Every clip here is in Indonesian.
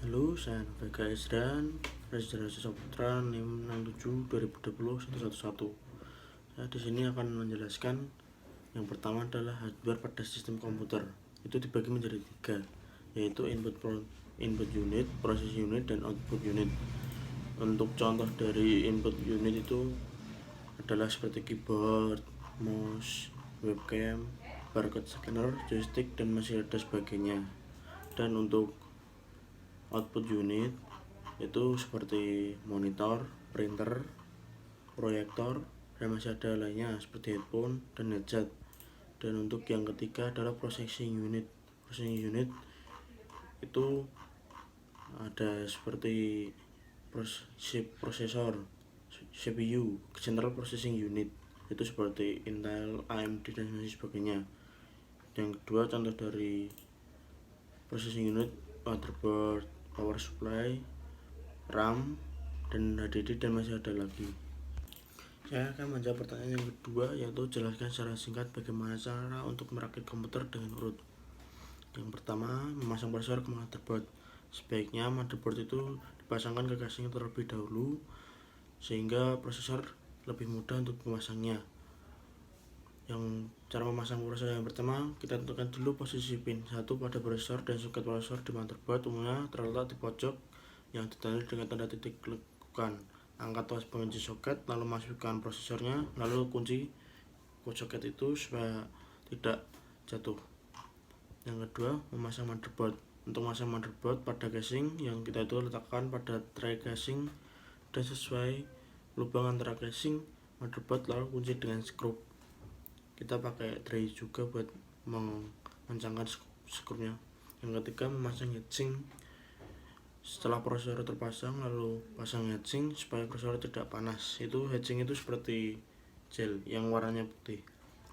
Halo, saya Vega Ezran, registrasi Saputra NIM 67 2020 111. Saya di sini akan menjelaskan yang pertama adalah hardware pada sistem komputer. Itu dibagi menjadi 3, yaitu input unit, process unit, dan output unit. Untuk contoh dari input unit itu adalah seperti keyboard, mouse, webcam, barcode scanner, joystick, dan masih ada sebagainya. Dan untuk output unit itu seperti monitor, printer, proyektor, dan masih ada lainnya seperti headphone dan headset. Dan untuk yang ketiga adalah processing unit. Processing unit itu ada seperti prosesor, CPU, Central Processing Unit, itu seperti Intel, AMD, dan masih sebagainya. Yang kedua contoh dari processing unit motherboard, power supply, RAM, dan HDD, dan masih ada lagi. Saya akan menjawab pertanyaan yang kedua, yaitu jelaskan secara singkat bagaimana cara untuk merakit komputer dengan urut. Yang pertama, memasang prosesor ke motherboard. Sebaiknya motherboard itu dipasangkan ke casing terlebih dahulu sehingga prosesor lebih mudah untuk memasangnya. Yang cara memasang prosesor yang pertama, kita tentukan dulu posisi pin 1 pada prosesor dan soket prosesor di motherboard umumnya terletak di pojok yang ditandai dengan tanda titik. Lakukan angkat tuas pengunci soket, lalu masukkan prosesornya, lalu kunci soket itu supaya tidak jatuh. Yang kedua, memasang motherboard. Untuk memasang motherboard pada casing yang kita itu letakkan pada tray casing dan sesuai lubang antara casing motherboard, lalu kunci dengan skrup. Kita pakai tray juga buat mengencangkan skrupnya. Yang ketiga, memasang heatsink. Setelah prosesor terpasang, lalu pasang heatsink supaya prosesor tidak panas. Heatsink itu seperti gel yang warnanya putih.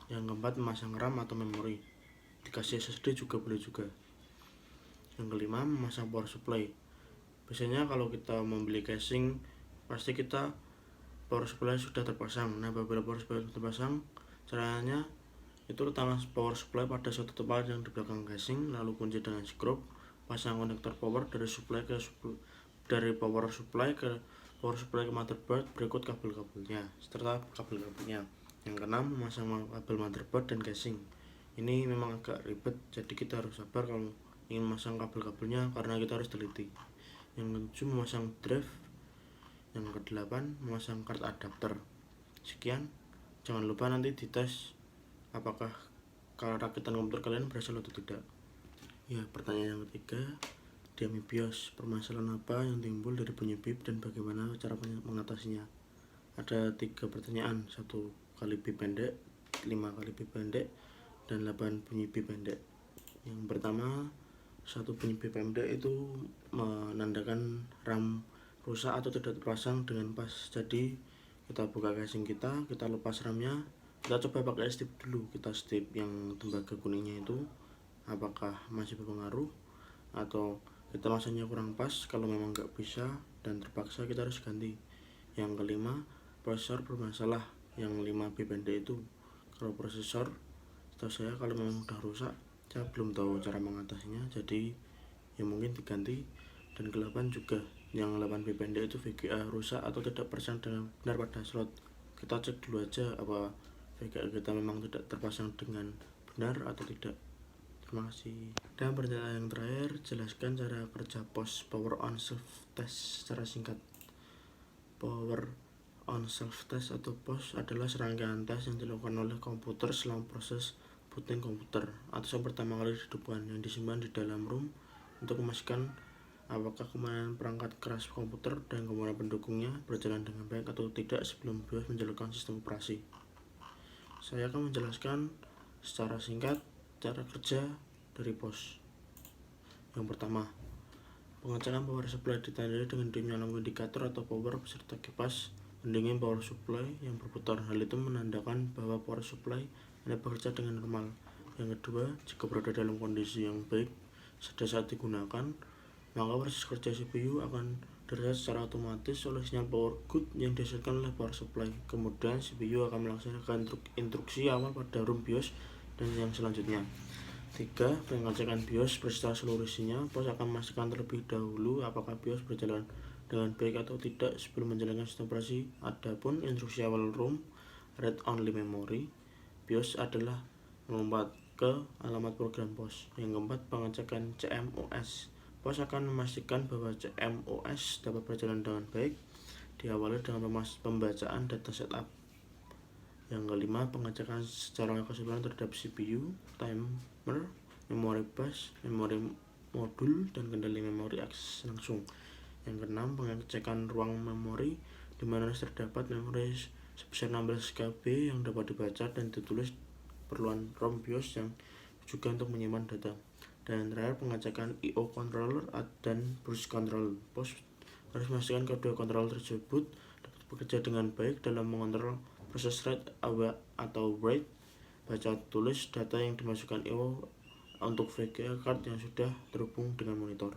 Yang keempat, memasang RAM atau memori. Dikasih SSD juga boleh juga. Yang kelima, memasang power supply. Biasanya kalau kita membeli casing, pasti kita power supply sudah terpasang. Nah, apabila power supply sudah terpasang, caranya itu letakkan power supply pada suatu tempat yang di belakang casing, lalu kunci dengan skrup. Pasang konektor power dari power supply ke motherboard berikut kabel-kabelnya serta kabel-kabelnya. Yang keenam, memasang kabel motherboard dan casing. Ini memang agak ribet, jadi kita harus sabar kalau ingin memasang kabel-kabelnya karena kita harus teliti. Yang ketujuh, memasang drive. Yang kedelapan, memasang card adapter. Sekian, jangan lupa nanti dites apakah kalau rakitan komputer kalian berhasil atau tidak. Ya, pertanyaan yang ketiga, diami BIOS, permasalahan apa yang timbul dari bunyi bip dan bagaimana cara mengatasinya? Ada 3 pertanyaan, 1 kali bip pendek, 5 kali bip pendek, dan 8 bunyi bip pendek. Yang pertama, 1 bunyi bip pendek itu menandakan RAM rusak atau tidak terpasang dengan pas. Jadi kita buka casing kita lepas RAM-nya, kita coba pakai stip dulu. Kita stip yang tembaga kuningnya itu apakah masih berpengaruh atau kita masangnya kurang pas. Kalau memang nggak bisa dan terpaksa, kita harus ganti. Yang kelima, prosesor bermasalah. Yang 5 bip pendek itu, kalau prosesor setahu saya kalau memang udah rusak, saya belum tahu cara mengatasinya, jadi ya mungkin diganti. Dan ke-8 juga, yang 8 bip pendek itu VGA rusak atau tidak terpasang dengan benar pada slot. Kita cek dulu aja apa VGA kita memang tidak terpasang dengan benar atau tidak. Terima kasih. Dan pertanyaan yang terakhir, jelaskan cara kerja POS, Power On Self Test, secara singkat. Power On Self Test atau POS adalah serangkaian tes yang dilakukan oleh komputer selama proses booting komputer atau yang pertama kali dihidupkan, yang disimpan di dalam ROM untuk memastikan apakah komponen perangkat keras komputer dan komponen pendukungnya berjalan dengan baik atau tidak sebelum BIOS menjalankan sistem operasi. Saya akan menjelaskan secara singkat cara kerja dari POS. Yang pertama, pengecekan power supply ditandai dengan dinyala lampu indikator atau power beserta kipas pendingin power supply yang berputar. Hal itu menandakan bahwa power supply Anda bekerja dengan normal. Yang kedua, jika berada dalam kondisi yang baik pada saat digunakan, maka proses kerja CPU akan direset secara otomatis oleh sinyal power good yang dihasilkan oleh power supply. Kemudian CPU akan melaksanakan instruksi awal pada ROM BIOS dan yang selanjutnya. 3. Pengecekan BIOS beserta seluruh isinya. POS akan memastikan terlebih dahulu apakah BIOS berjalan dengan baik atau tidak sebelum menjalankan sistem operasi. Adapun instruksi awal ROM, Read Only Memory, BIOS adalah melompat ke alamat program POS. Yang keempat, pengecekan CMOS. POS akan memastikan bahwa CMOS dapat berjalan dengan baik, diawali dengan pembacaan data setup. Yang kelima, pengecekan secara keseluruhan terhadap CPU, timer, memori bus, memori modul, dan kendali memori akses langsung. Yang keenam, pengecekan ruang memori, di mana terdapat memori sebesar 16 KB yang dapat dibaca dan ditulis keperluan ROM BIOS yang juga untuk menyimpan data. Dan terakhir, pengecekan I/O controller dan bus control. POS harus memastikan kedua kontrol tersebut dapat bekerja dengan baik dalam mengontrol proses read atau write, baca tulis data yang dimasukkan I/O untuk VGA card yang sudah terhubung dengan monitor.